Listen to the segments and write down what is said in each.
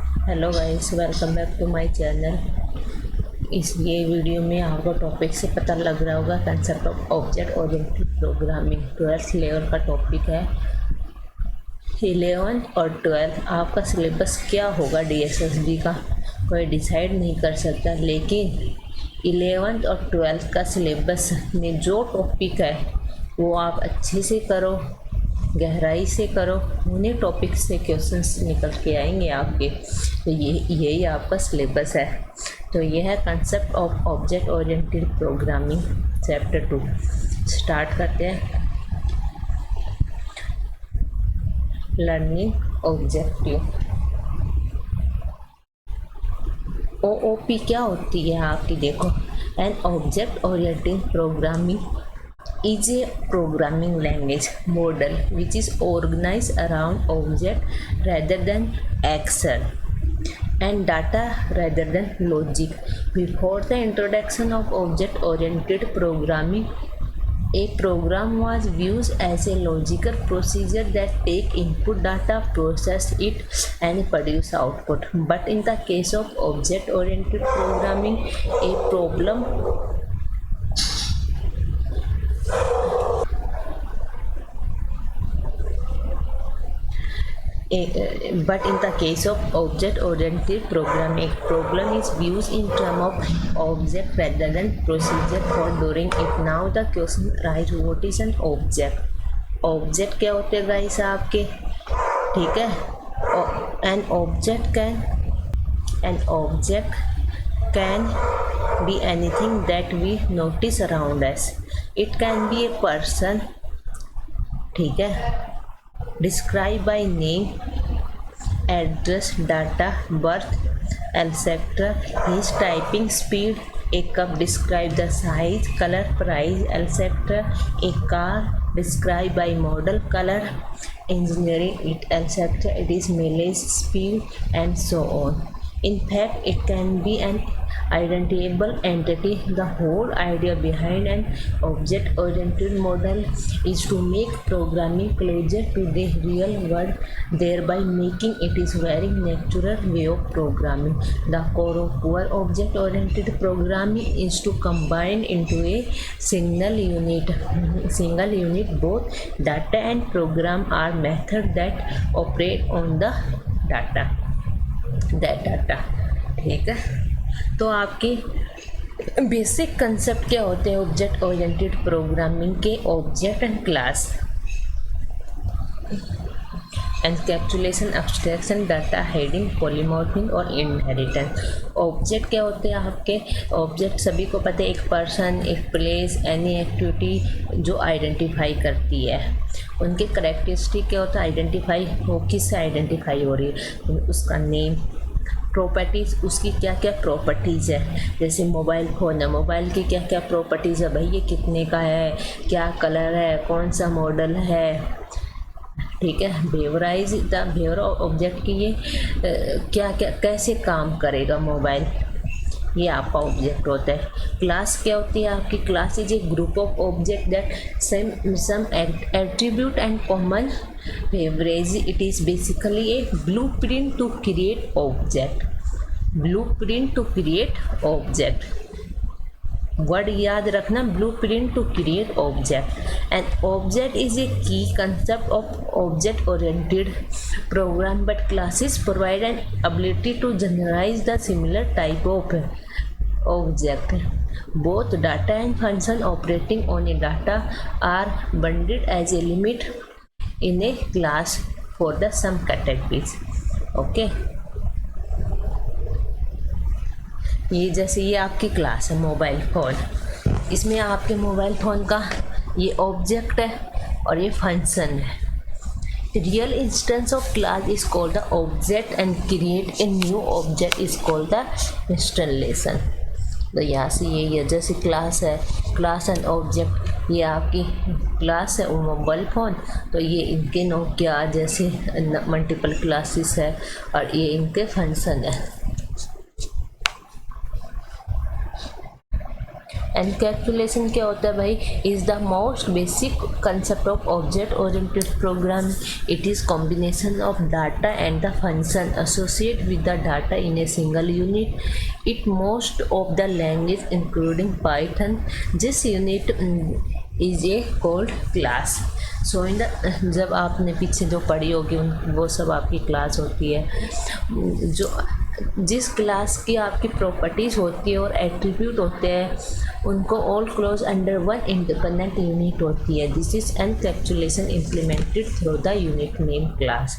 Hello guys, welcome back to my channel. इस ये video में आपको टॉपिक से पता लग रहा होगा, concept of object oriented programming 12th level का टॉपिक है। 11th और 12th आपका सिलेबस क्या होगा DSSB का कोई डिसाइड नहीं कर सकता, लेकिन 11th और 12th का सिलेबस में जो टॉपिक है वो आप अच्छे से करो, गहराई से करो, उन्हीं टॉपिक से क्वेश्चंस निकल के आएंगे आपके। तो यही आपका सिलेबस है। तो यह है concept of object oriented programming chapter 2। Start करते हैं। Learning objective. OOP क्या होती है आपकी, देखो। An object oriented programming is a programming language model which is organized around object rather than action and data rather than logic. Before the introduction of object oriented programming, a program was viewed as a logical procedure that take input data, process it and produce output. But in the case of object oriented programming, a problem but in the case of object-oriented programming, problem is viewed in terms of object rather than procedure for doing it. Now the question arises, what is an object? Object क्या होते हैं guys आपके, ठीक है। An object can be anything that we notice around us. It can be a person, ठीक है, described by name, address, data, birth, etc. His typing speed. A cup describe the size, color, price, etc. A car described by model, color, engineering it, etc. It is mileage, speed, and so on. In fact, it can be an identifiable entity. The whole idea behind an object-oriented model is to make programming closer to the real world, thereby making it is very natural way of programming. The core of poor object-oriented programming is to combine into a single unit. Both data and program are methods that operate on the data. ठीक है। तो आपकी basic concept क्या होते हैं object oriented programming के? Object and class, encapsulation, abstraction, data heading, polymorphism और inheritance. Object क्या होते हैं आपके? ऑब्जेक्ट सभी को पता है, एक पर्सन, एक प्लेस, एनी एक्टिविटी जो आइडेंटिफाई करती है। उनके करेक्टरिस्टिक क्या होता है? आइडेंटिफाई हो, किससे आइडेंटिफाई हो रही है, उसका नेम, प्रॉपर्टीज़, उसकी क्या क्या प्रॉपर्टीज़ है। जैसे मोबाइल फ़ोन है, मोबाइल की क्या क्या प्रॉपर्टीज़ है, भाई ये कितने का है, क्या कलर है, कौन सा मॉडल है, ठीक है। बिहेवियराइज द बिहेवियर ऑब्जेक्ट की ये क्या क्या कैसे काम करेगा मोबाइल, ये आपका ऑब्जेक्ट होता है। क्लास क्या होती है आपकी? Class is a group of object that some attribute and common beverage. It is basically a blueprint to create object. Blueprint to create object, word याद रखना, blueprint to create object. And object is a key concept of object oriented program, but classes provide an ability to generalize the similar type of object. Both data and function operating on a data are bundled as a limit in a class for the some categories. Okay. ये जैसे ये आपकी class है mobile phone, इसमें आपके mobile phone का ये object है और ये फंक्शन है। Real instance of class is called the object and create a new object is called the installation. तो यहाँ से ये जैसे क्लास है, क्लास एंड ऑब्जेक्ट, ये आपकी क्लास है वो मोबाइल फ़ोन, तो ये इनके नोकिया जैसे मल्टीपल क्लासेस है और ये इनके फंक्शन है। एनकैप्सुलेशन क्या होता है भाई? Is the most basic concept of object oriented programme. It is combination of data and the function associate with the data in a single unit. It most of the language including Python. This unit is a called class. So in the जब आपने पीछे जो पढ़ी होगी वो सब आपकी class होती है. जो जिस क्लास की आपकी प्रॉपर्टीज़ होती है और एट्रीब्यूट होते हैं उनको all close under one independent unit होती है. This is encapsulation implemented through the unit name class.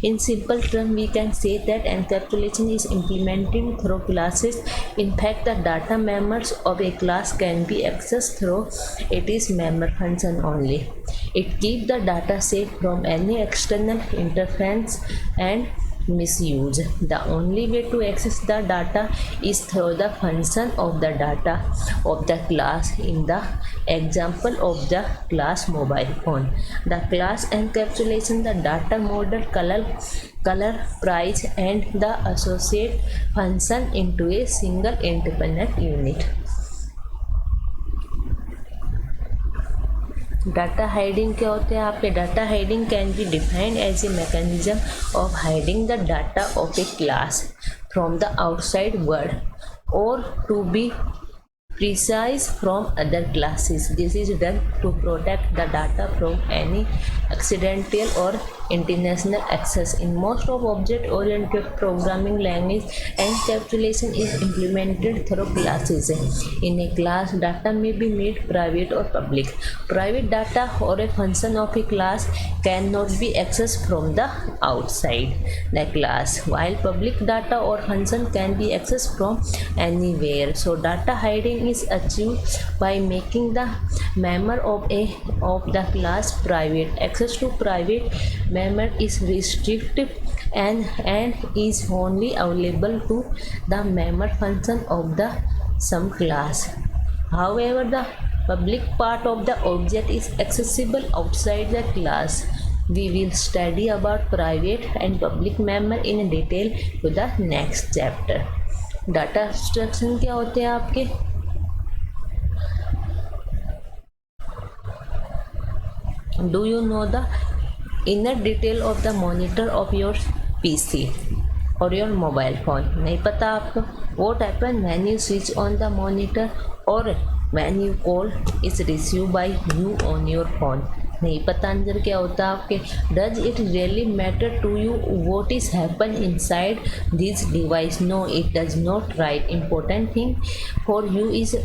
In simple terms, we can say that encapsulation is implemented through classes. In fact, the data members of a class can be accessed through its member function only. It keeps the data safe from any external interference and misuse. The only way to access the data is through the function of the data of the class. In the example of the class mobile phone, the class encapsulates the data model, color, price and the associate function into a single independent unit. Data hiding क्या होते हैं आपके? Data hiding can be defined as a mechanism of hiding the data of a class from the outside world और to be precise from other classes. This is done to protect the data from any accidental or international access. In most of object-oriented programming language, encapsulation is implemented through classes. In a class, data may be made private or public. Private data or a function of a class cannot be accessed from the outside the class, while public data or function can be accessed from anywhere. So, data hiding is achieved by making the member of the class private. Access to private member is restricted and is only available to the member function of the some class. However, the public part of the object is accessible outside the class. We will study about private and public member in detail to the next chapter. Data abstraction क्या होते हैं आपके? Do you know the inner detail of the monitor of your PC or your mobile phone? नहीं पता आपको? What happens when you switch on the monitor or when you call is received by you on your phone? नहीं पता अंदर क्या होता है आपके? Does it really matter to you what is happen inside this device? No, it does not. Right. Important thing for you is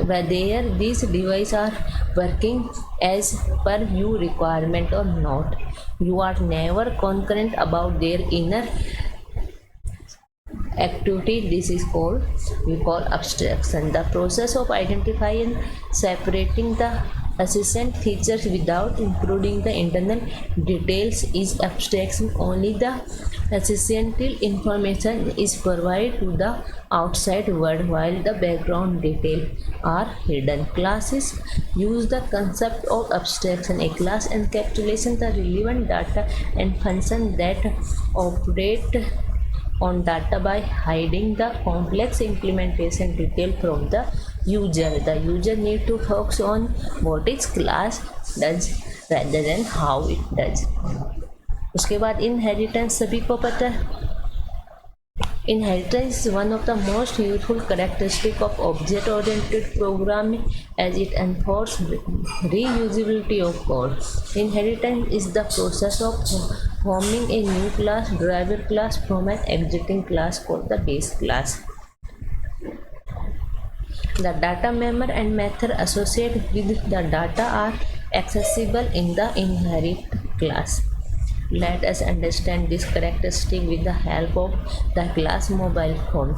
whether these devices are working as per your requirement or not. You are never concerned about their inner activity. This is we call abstraction. The process of identifying and separating the adjacent features without including the internal details is abstraction. Only the essential information is provided to the outside world while the background details are hidden. Classes use the concept of abstraction. A class encapsulates the relevant data and functions that operate on data by hiding the complex implementation detail from the user. The user need to focus on what its class does rather than how it does. उसके बाद inheritance सभी को पता है. Inheritance is one of the most useful characteristics of object-oriented programming as it enforces reusability of code. Inheritance is the process of forming a new class, driver class from an existing class called the base class. The data member and method associated with the data are accessible in the inherit class. Let us understand this characteristic with the help of the class mobile phone.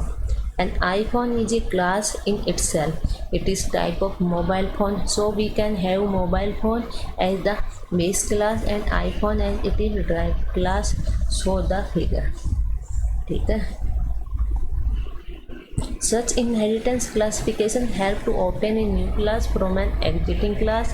An iPhone is a class in itself. It is type of mobile phone, so we can have mobile phone as the base class and iPhone as it is drive class. Show the figure. ठीक है. Such inheritance classification help to obtain a new class from an existing class.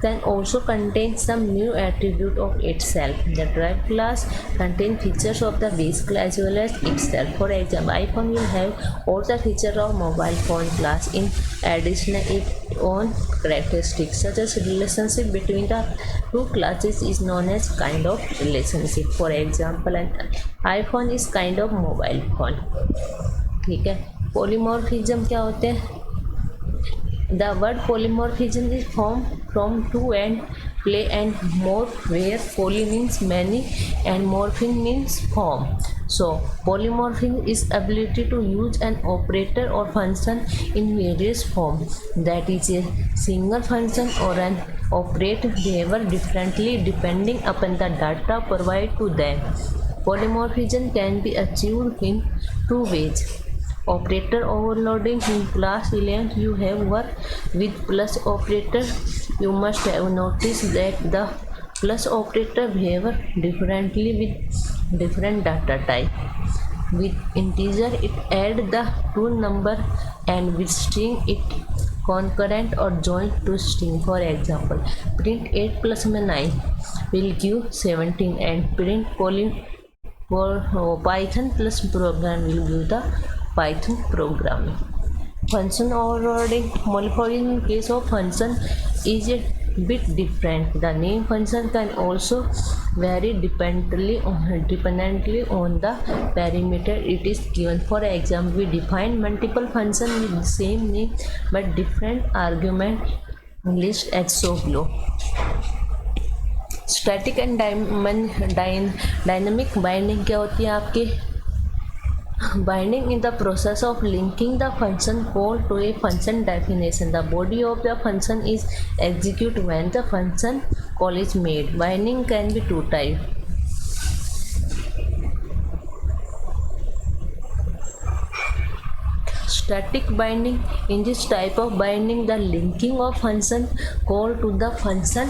can also contain some new attribute of itself. The derived class contain features of the base class as well as itself. For example, iPhone will have all the features of mobile phone class in addition its own characteristics, such as relationship between the two classes is known as kind of relationship. For example, an iPhone is kind of mobile phone. ठीक है. Polymorphism क्या होते हैं? The word polymorphism is formed from two and play and morph, where poly means many and morphine means form. So polymorphism is ability to use an operator or function in various forms, that is a single function or an operator behavior differently depending upon the data provided to them. Polymorphism can be achieved in two ways. Operator overloading. In class 11 you have worked with plus operator. You must have noticed that the plus operator behaves differently with different data type. With integer it adds the two number, and with string it concurrent or joint to string. For example, print 8 plus 9 will give 17, and print Python plus program will give the Python programming. Function overloading. Morphism in case of function is a bit different. The name function can also vary dependently on the parameter it is given. For example, we define multiple functions with the same name but different argument list as so below. Static and dynamic binding क्या होती है आपकी? Binding in the process of linking the function call to a function definition. The body of the function is executed when the function call is made. Binding can be two types. Static binding. In this type of binding, the linking of function call to the function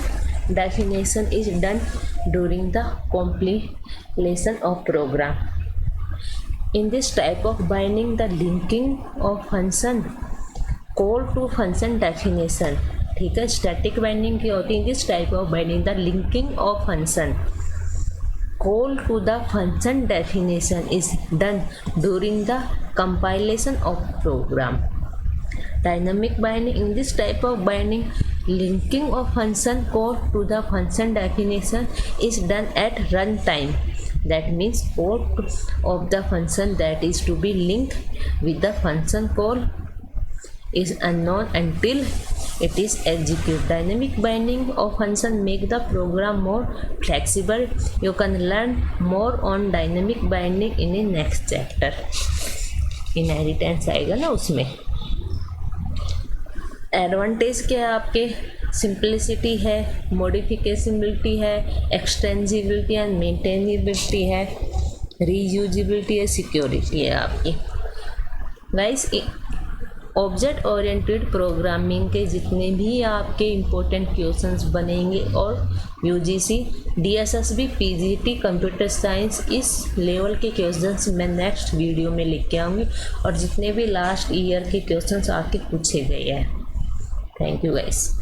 definition is done during the compilation of program. In this type of binding, the linking of function call to function definition, ठीक है. Static binding की होती है. In this type of binding the linking of function call to the function definition is done during the compilation of program. Dynamic binding. In this type of binding, linking of function call to the function definition is done at runtime. That means call of the function that is to be linked with the function call is unknown until it is executed. Dynamic binding of function make the program more flexible. You can learn more on dynamic binding in the next chapter. Inheritance आएगा ना उसमें. Advantage क्या है आपके? Simplicity है, मॉडिफिकेशनबिलिटी है, एक्सटेंजिबिलिटी and maintainability है, reusability है, सिक्योरिटी है आपकी. गाइस, ऑब्जेक्ट ओरिएंटेड प्रोग्रामिंग के जितने भी आपके इम्पोर्टेंट क्वेश्चंस बनेंगे और UGC, DSSB, PGT, computer science इस लेवल के क्वेश्चंस मैं नेक्स्ट वीडियो में लेके आऊँगी, और जितने भी लास्ट ईयर के क्वेश्चंस आके पूछे गए हैं. Thank you guys.